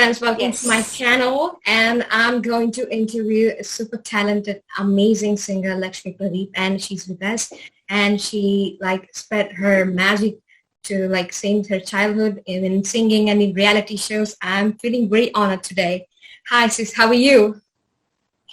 friends, welcome to my Yes. channel, and I'm going to interview a super talented, amazing singer, Lakshmi Pradeep, and she's with us, and she like spread her magic to like since her childhood in singing and in reality shows. I'm feeling very honored today. Hi sis, how are you?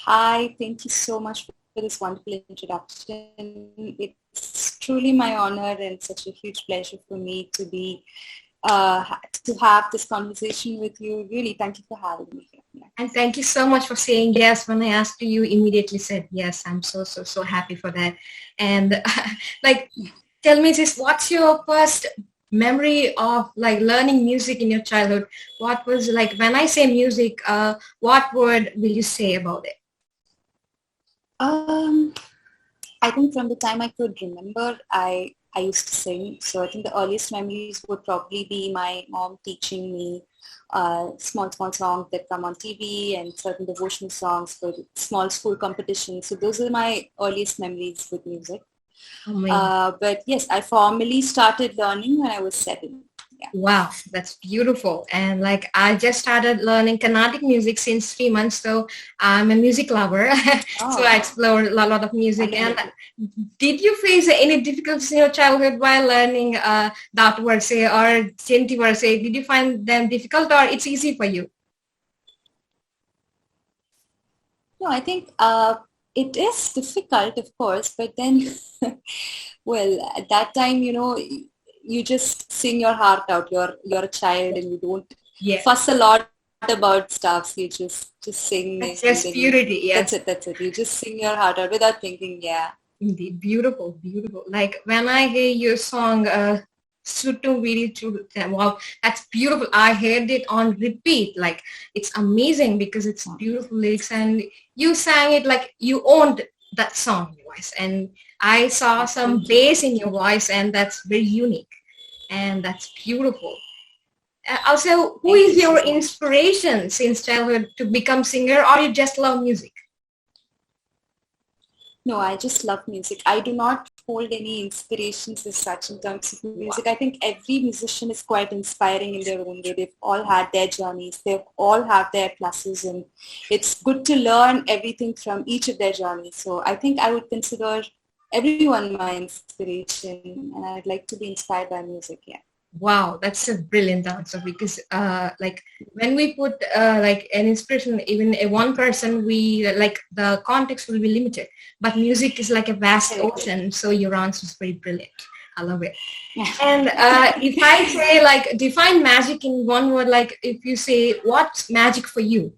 Hi, thank you so much for this wonderful introduction. It's truly my honor and such a huge pleasure for me to be to have this conversation with you. Really, thank you for having me here. Yeah. And thank you so much for saying yes. When I asked you, you immediately said yes. I'm so happy for that. And like, tell me this, what's your first memory of like learning music in your childhood? What was like, when I say music, what word will you say about it? Um, I think from the time I could remember, I used to sing. So I think the earliest memories would probably be my mom teaching me small songs that come on TV and certain devotional songs for small school competitions. So those are my earliest memories with music. Amazing. But yes, I formally started learning when I was 7. Yeah. Wow, that's beautiful. And like I just started learning Carnatic music since 3 months, so I'm a music lover. So I Oh, explore a lot of music. And wonderful. did you face any difficulties in your childhood while learning that word say or Chinti word say? Did you find them difficult or it's easy for you? No, I think it is difficult, of course, but then, well, at that time, you just sing your heart out. You're a child, and you don't Yeah, fuss a lot about stuff. So you just sing, that's and just then you purity. that's Yes. it. That's it. You just sing your heart out without thinking. Yeah. Indeed, beautiful, beautiful. Like when I hear your song, Suttu Vidi Chu, wow, that's beautiful. I heard it on repeat. Like it's amazing because it's beautiful lyrics and you sang it like you owned that song voice. And I saw some Thank you. bass in your voice and that's very unique and that's beautiful. Also, who Thank is you so your much. inspiration since childhood to become singer or you just love music? No, I just love music. I do not hold any inspirations as such in terms of Wow. music. I think every musician is quite inspiring in their own way. They've all had their journeys. They've all have their pluses, and it's good to learn everything from each of their journeys. So I think I would consider everyone my inspiration, and I'd like to be inspired by music. Yeah. Wow, that's a brilliant answer because like when we put like an inspiration, even a one person, we like the context will be limited. But music is like a vast Correct. ocean, so your answer is very brilliant. I love it. And if I say like define magic in one word, like if you say what's magic for you,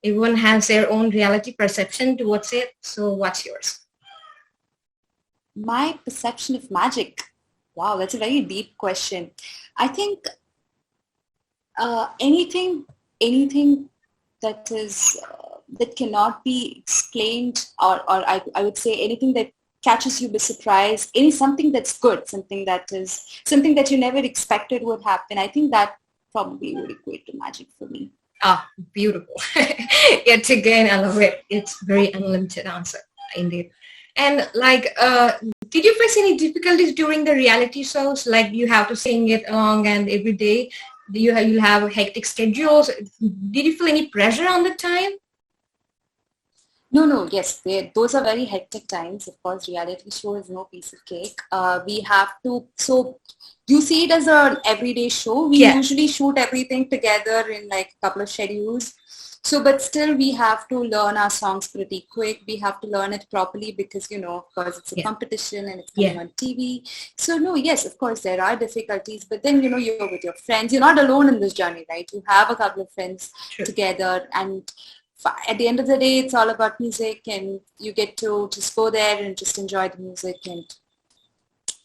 everyone has their own reality perception towards it. So what's yours? My perception of magic. Wow, that's a very deep question. I think anything that is that cannot be explained, or I would say anything that catches you by surprise, something that's good, something that you never expected would happen. I think that probably would equate to magic for me. Ah, beautiful. Yet again, I love it. It's very unlimited answer, indeed. And like, did you face any difficulties during the reality shows? Like you have to sing it along and every day you'll have hectic schedules. Did you feel any pressure on the time? No, yes, those are very hectic times. Of course, reality show is no piece of cake. We have to, so you see it as an everyday show. We Yeah, usually shoot everything together in like a couple of schedules. So, but still we have to learn our songs pretty quick. We have to learn it properly because, of course it's a yeah, competition and it's coming yeah. on TV. So no, yes, of course there are difficulties, but then, you're with your friends. You're not alone in this journey, right? You have a couple of friends True. together, and at the end of the day, it's all about music, and you get to just go there and just enjoy the music. And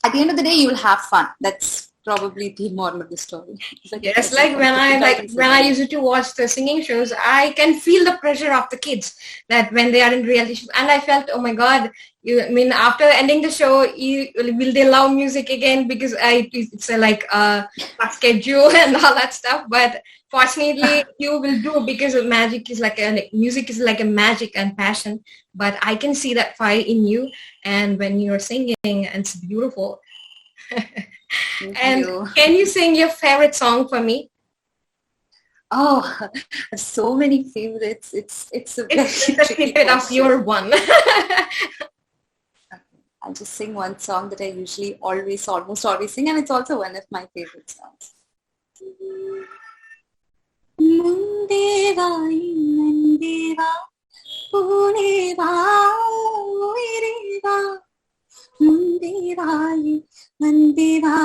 at the end of the day, you'll have fun. That's probably the moral of the story. But Yes, yes, of like course, difficulties are when I there. used to watch the singing shows, I can feel the pressure of the kids that when they are in reality shows, and I felt, oh my God, I mean, after ending the show, will they love music again? Because it's like a schedule and all that stuff. But fortunately, you will do because magic is music is like a magic and passion. But I can see that fire in you, and when you're singing, it's beautiful. Thank And you. can you sing your favorite song for me? Oh, so many favorites. It's a very It's a tricky snippet of question. your one. I'll just sing one song that I usually almost always sing, and it's also one of my favorite songs. Mundeva, Nandeva, Puneva, Uireva, Mundeva, Nandeva,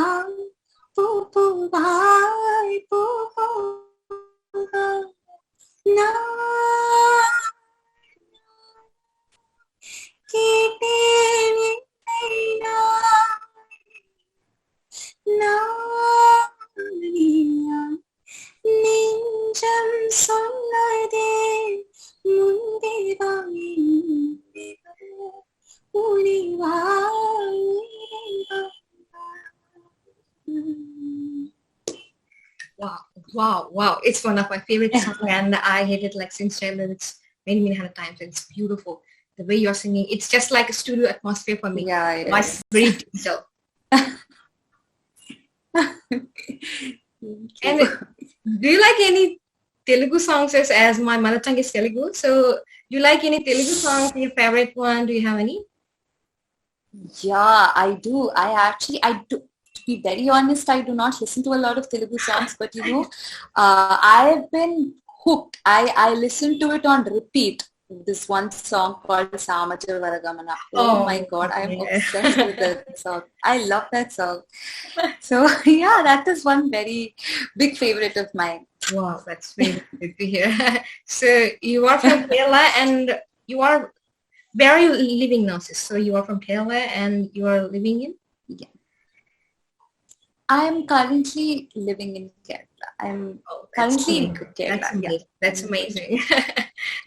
Pupuva, Pupuva, Na. நெஞ்சம் சொன்னதே முந்திவா உனிவா Wow. It's one of my favorite songs and I hate it like since childhood. It's many hundred times and it's beautiful. The way you're singing, it's just like a studio atmosphere for me. Yeah, it My is. very digital. And do you like any Telugu songs as my mother tongue is Telugu? So do you like any Telugu songs? Your favorite one? Do you have any? Yeah, I do. I do. To be very honest, I do not listen to a lot of Telugu songs, but I've been hooked. I listen to it on repeat. This one song called Samaja Varagamana. Oh my God, I'm obsessed with that song. I love that song. So yeah, that is one very big favorite of mine. Wow, that's very good to hear. So you are from Kerala and where are you living now, sis? So you are from Kerala and you are living in? Yeah. I'm currently living in Kerala. I'm currently in Kerala. That's amazing.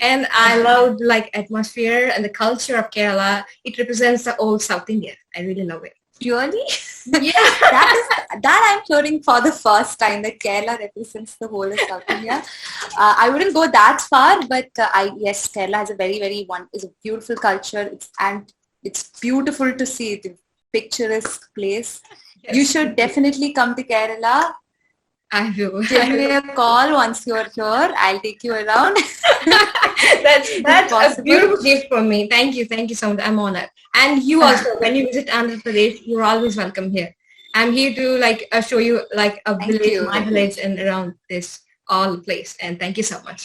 And I love like atmosphere and the culture of Kerala. It represents the old South India. I really love it. Really? Yeah. that I'm hearing for the first time, that Kerala represents the whole of South India. I wouldn't go that far, but yes, Kerala has a is a beautiful culture. It's beautiful to see. It's a picturesque place. Yes. You should definitely come to Kerala. I will. Give me a call once you're here. I'll take you around. That's a beautiful gift for me. Thank you so much. I'm honored. And you also, when you visit Andhra Pradesh, you're always welcome here. I'm here to show you like a village, my village, and around this all place. And thank you so much.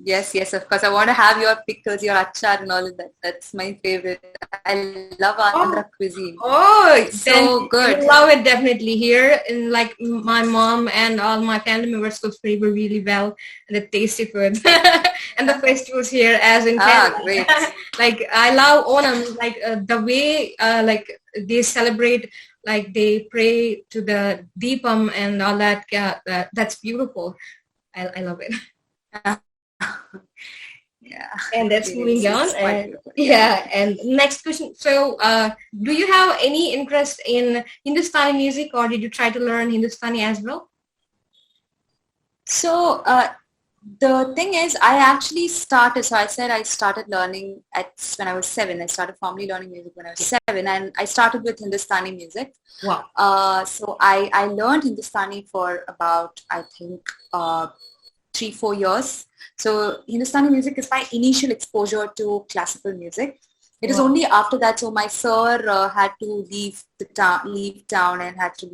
Yes, of course. I want to have your pickles, your achar and all of that. That's my favorite. I love Andhra cuisine. Oh, so good. I love it definitely here. And like my mom and all my family members cook flavor really well and the tasty food. And the festivals here as in Kerala. Great. Like I love Onam, like the way like they celebrate, like they pray to the Deepam and all that. That's beautiful. I love it. Yeah, and that's moving on. And next question. So do you have any interest in Hindustani music or did you try to learn Hindustani as well? So the thing is, I actually started, so I said I started learning when I was 7. I started formally learning music when I was 7 and I started with Hindustani music. Wow. So I learned Hindustani for about, I think, 3-4 years. So Hindustani music is my initial exposure to classical music. It is only after that, so my sir had to leave town and had to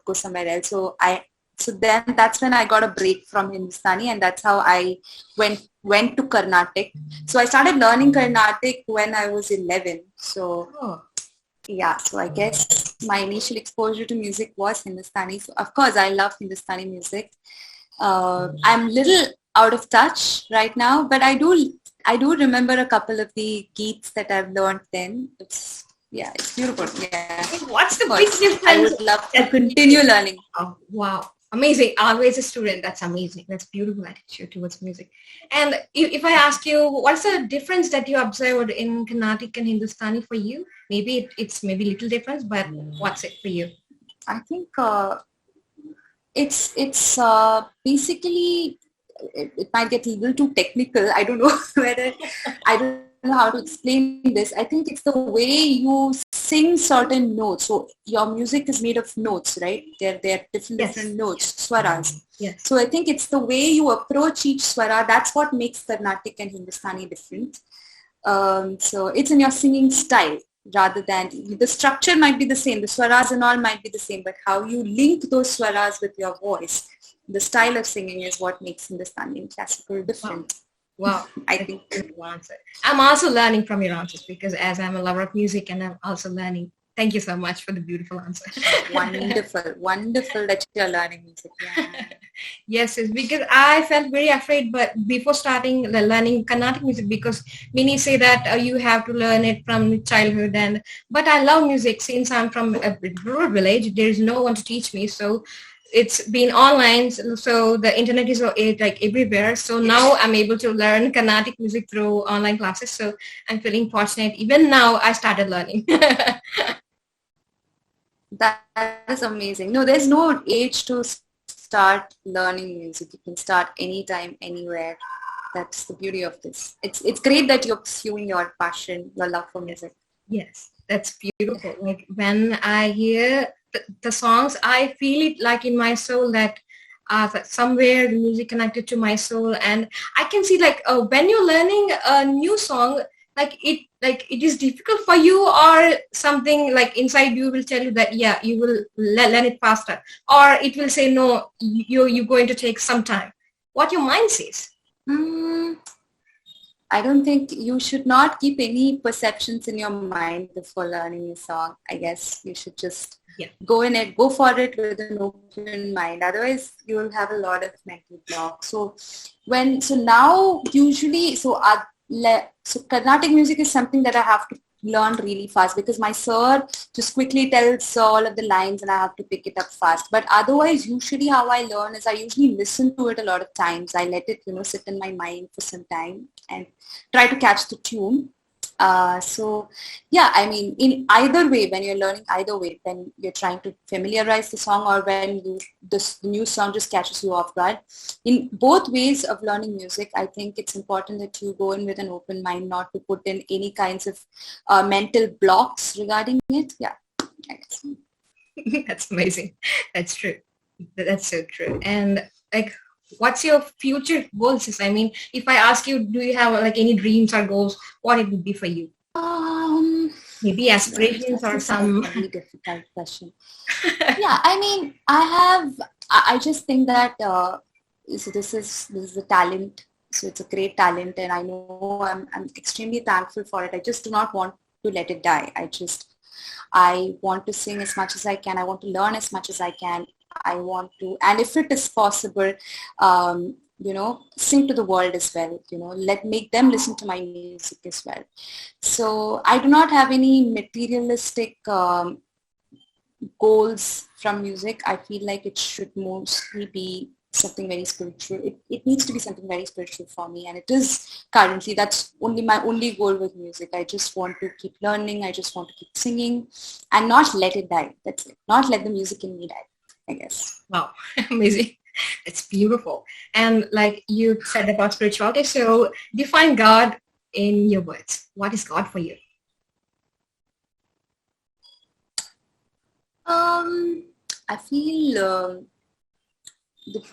go somewhere else. So then that's when I got a break from Hindustani and that's how I went to Carnatic. So I started learning Carnatic when I was 11. So yeah, so I guess my initial exposure to music was Hindustani. So of course I love Hindustani music. I'm little out of touch right now, but I do remember a couple of the geets that I've learned then. It's beautiful. Yeah. What's the big difference? I would love to continue learning. Oh, wow. Amazing. Always a student. That's amazing. That's beautiful attitude towards music. And if I ask you, what's the difference that you observed in Carnatic and Hindustani for you? Maybe it's maybe little difference, but what's it for you? I think it's basically, it might get a little too technical. I don't know how to explain this. I think it's the way you sing certain notes. So your music is made of notes, right? They're different notes, swaras. Yes. So I think it's the way you approach each swara. That's what makes Carnatic and Hindustani different. So it's in your singing style rather than the structure might be the same. The swaras and all might be the same, but how you link those swaras with your voice, the style of singing is what makes Hindustani and classical different. Wow. I think. Answer. I'm also learning from your answers because as I'm a lover of music and I'm also learning. Thank you so much for the beautiful answer. Wonderful that you're learning music. Yeah. Yes, it's because I felt very afraid, but before starting learning Carnatic music, because many say that you have to learn it from childhood, but I love music since I'm from a rural village. There is no one to teach me, so it's been online, so the internet is like everywhere. So now I'm able to learn Carnatic music through online classes. So I'm feeling fortunate. Even now, I started learning. That is amazing. No, there's no age to start learning music. You can start anytime, anywhere. That's the beauty of this. It's great that you're pursuing your passion, your love for music. Yes, that's beautiful. Like when I hear the songs, I feel it like in my soul that somewhere the music connected to my soul, and I can see like when you're learning a new song, like it is difficult for you, or something like inside you will tell you that yeah, you will learn it faster, or it will say no, you're going to take some time. What your mind says? I don't think you should not keep any perceptions in your mind before learning a song. I guess you should just go for it with an open mind. Otherwise, you will have a lot of mental blocks. So now usually, Carnatic music is something that I have to learn really fast because my sir just quickly tells all of the lines and I have to pick it up fast. But otherwise, usually how I learn is I usually listen to it a lot of times. I let it, sit in my mind for some time and try to catch the tune. In either way, when you're learning either way, when you're trying to familiarize the song or when the new song just catches you off guard, in both ways of learning music, I think it's important that you go in with an open mind, not to put in any kinds of mental blocks regarding it. Yeah. That's amazing. That's true. That's so true. And like, what's your future goals? I mean, if I ask you, do you have like any dreams or goals, what it would be for you? Maybe aspirations or some. Very difficult question. Yeah, I mean, I just think that so this is a talent. So it's a great talent, and I know I'm extremely thankful for it. I just do not want to let it die. I want to sing as much as I can. I want to learn as much as I can. I want to, and if it is possible, sing to the world as well, make them listen to my music as well. So I do not have any materialistic goals from music. I feel like it should mostly be something very spiritual. It needs to be something very spiritual for me, and it is currently. That's my only goal with music. I just want to keep learning. I just want to keep singing and not let it die. That's it. Not let the music in me die, I guess. Wow, amazing. It's beautiful. And like you said about spirituality, so define God in your words. What is God for you? I feel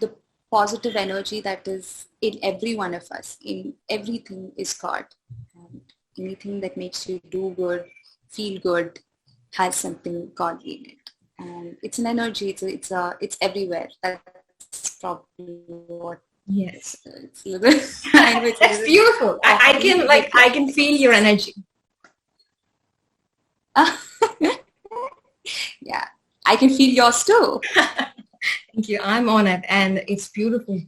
the positive energy that is in every one of us, in everything is God. And anything that makes you do good, feel good, has something godly in it. And it's an energy. It's everywhere. That's probably what. Yes, it's a little, that's beautiful. I can feel your energy. Yeah, I can feel yours too. Thank you. I'm honored, and it's beautiful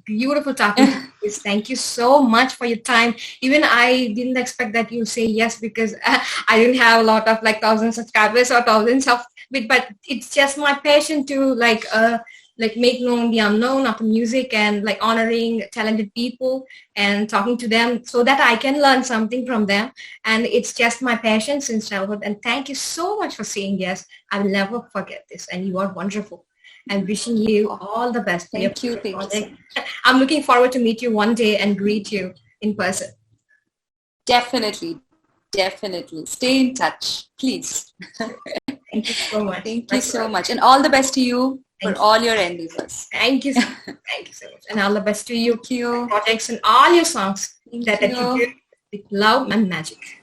talking to you. Thank you so much for your time. Even I didn't expect that you say yes, because I didn't have a lot of like 1,000 subscribers or thousands of, but it's just my passion to like make known the unknown of the music and like honoring talented people and talking to them so that I can learn something from them. And it's just my passion since childhood. And thank you so much for saying yes. I will never forget this. And you are wonderful. I'm wishing you all the best. Thank you. I'm looking forward to meet you one day and greet you in person. Definitely. Definitely. Stay in touch, please. Thank you so much. Thank you so much. And all the best to you for all your endeavors. Thank you. Thank you so much. And all the best to you. Thank you. Projects and all your songs Thank that you do with love and magic.